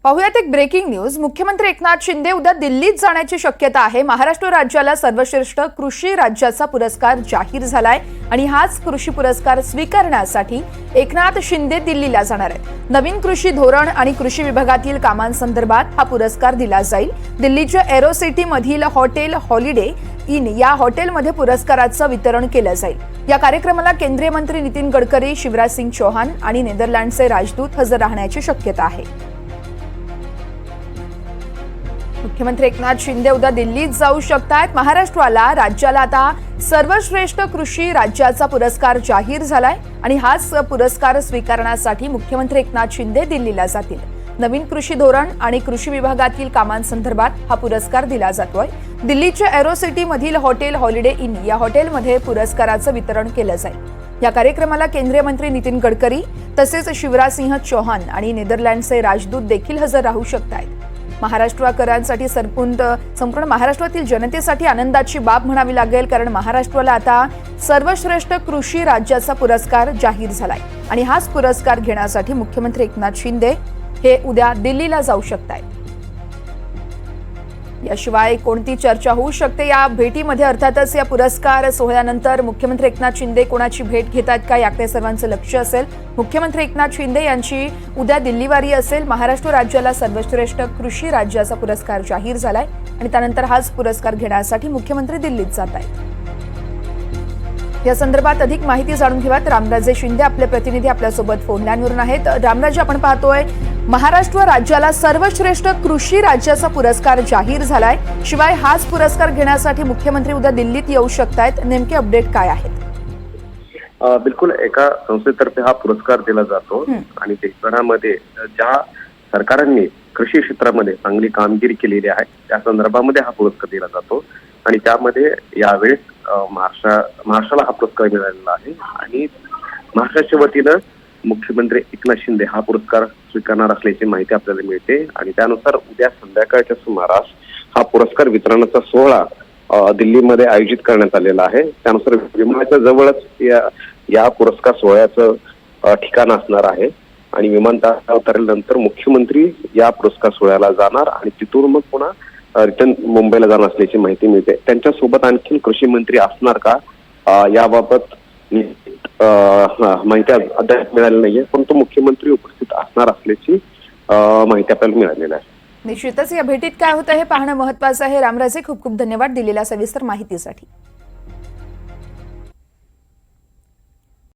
पाहुयात एक breaking news. मुख्यमंत्री एकनाथ शिंदे उद्या दिल्लीत जाण्याची शक्यता आहे। महाराष्ट्र राज्याला सर्वश्रेष्ठ कृषी राज्याचा पुरस्कार जाहीर झालाय आणि हाच कृषी पुरस्कार स्वीकारण्यासाठी एकनाथ शिंदे दिल्लीला जाणार आहेत। नवीन कृषी धोरण आणि कृषी विभागातील कामांसंदर्भात हा पुरस्कार दिला जाईल। दिल्लीच्या एरो सिटी मधील हॉटेल हॉलिडे इन या हॉटेलमध्ये पुरस्काराचं वितरण केलं जाईल। या कार्यक्रमाला केंद्रीय मंत्री नितीन गडकरी, शिवराज सिंग चौहान आणि नेदरलँडचे राजदूत हजर राहण्याची शक्यता आहे। मुख्यमंत्री एकनाथ शिंदे उद्या दिल्लीत जाऊ शकतात। महाराष्ट्राला राज्याला आता सर्वश्रेष्ठ कृषी राज्याचा पुरस्कार जाहीर झालाय आणि हाच पुरस्कार स्वीकारण्यासाठी मुख्यमंत्री एकनाथ शिंदे दिल्लीला जातील। नवीन कृषी धोरण आणि कृषी विभागातील कामांसंदर्भात हा पुरस्कार दिला जातोय। दिल्लीच्या एरो सिटी मधील हॉटेल हॉलिडे इन या हॉटेलमध्ये पुरस्काराचं वितरण केलं जाईल। या कार्यक्रमाला केंद्रीय मंत्री नितीन गडकरी तसेच शिवराज सिंह चौहान आणि नेदरलँडचे राजदूत देखील हजर राहू शकतात। महाराष्ट्राकरांसाठी संपूर्ण महाराष्ट्रातील जनतेसाठी आनंदाची बाब म्हणावी लागेल, कारण महाराष्ट्राला आता सर्वश्रेष्ठ कृषी राज्याचा पुरस्कार जाहीर झालाय आणि हाच पुरस्कार घेण्यासाठी मुख्यमंत्री एकनाथ शिंदे हे उद्या दिल्लीला जाऊ शकतात। याशिवाय कोणती चर्चा होऊ शकते या भेटीमध्ये? अर्थातच या पुरस्कार सोहळ्यानंतर मुख्यमंत्री एकनाथ शिंदे कोणाची भेट घेतात का याकडे सर्वांचं लक्ष असेल। मुख्यमंत्री एकनाथ शिंदे यांची उद्या दिल्लीवारी असेल। महाराष्ट्र राज्याला सर्वश्रेष्ठ कृषी राज्याचा पुरस्कार जाहीर झालाय आणि त्यानंतर हाच पुरस्कार घेण्यासाठी मुख्यमंत्री दिल्लीत जात आहेत। या संदर्भात अधिक माहिती जाणून घेऊयात। रामराजे शिंदे आपले प्रतिनिधी आपल्यासोबत फोन लाईनवरून आहेत। रामराजे, आपण पाहतोय महाराष्ट्र राज्याला सर्वश्रेष्ठ कृषी राज्याचा पुरस्कार जाहीर झालाय, शिवाय हाच पुरस्कार घेण्यासाठी मुख्यमंत्री उद्या दिल्लीत येऊ शकतायत। नेमके अपडेट काय आहेत? बिलकुल, एका संस्थेतर्फे हा पुरस्कार दिला जातो आणि देशभरामध्ये ज्या सरकारांनी कृषी क्षेत्रामध्ये चांगली कामगिरी केलेली आहे त्या संदर्भामध्ये हा पुरस्कार दिला जातो आणि त्यामध्ये यावेळेस महाराष्ट्राला हा पुरस्कार मिळालेला आहे आणि महाराष्ट्राच्या वतीनं मुख्यमंत्री एकनाथ शिंदे हा पुरस्कार स्वीकारणार असल्याची माहिती आपल्याला मिळते आणि त्यानुसार उद्या संध्याकाळच्या सुमारास हा पुरस्कार वितरणाचा सोहळा दिल्लीमध्ये आयोजित करण्यात आलेला आहे। त्यानुसार विमानाच्या जवळच या पुरस्कार सोहळ्याचं ठिकाण असणार आहे आणि विमानतळावर उतरल्यानंतर मुख्यमंत्री या पुरस्कार सोहळ्याला जाणार आणि तिथून मग पुन्हा रिटर्न मुंबईला जाणार असल्याची माहिती मिळते। त्यांच्यासोबत आणखी कृषी मंत्री असणार का याबाबत माहिती अद्याप मिळाली नाहीये, परंतु मुख्यमंत्री उपस्थित असणार असल्याची माहिती आपल्याला मिळालेली आहे। निश्चितच या भेटीत काय होतं हे पाहणं महत्त्वाचं आहे। रामराजे, खूप खूप धन्यवाद दिलेल्या सविस्तर माहितीसाठी।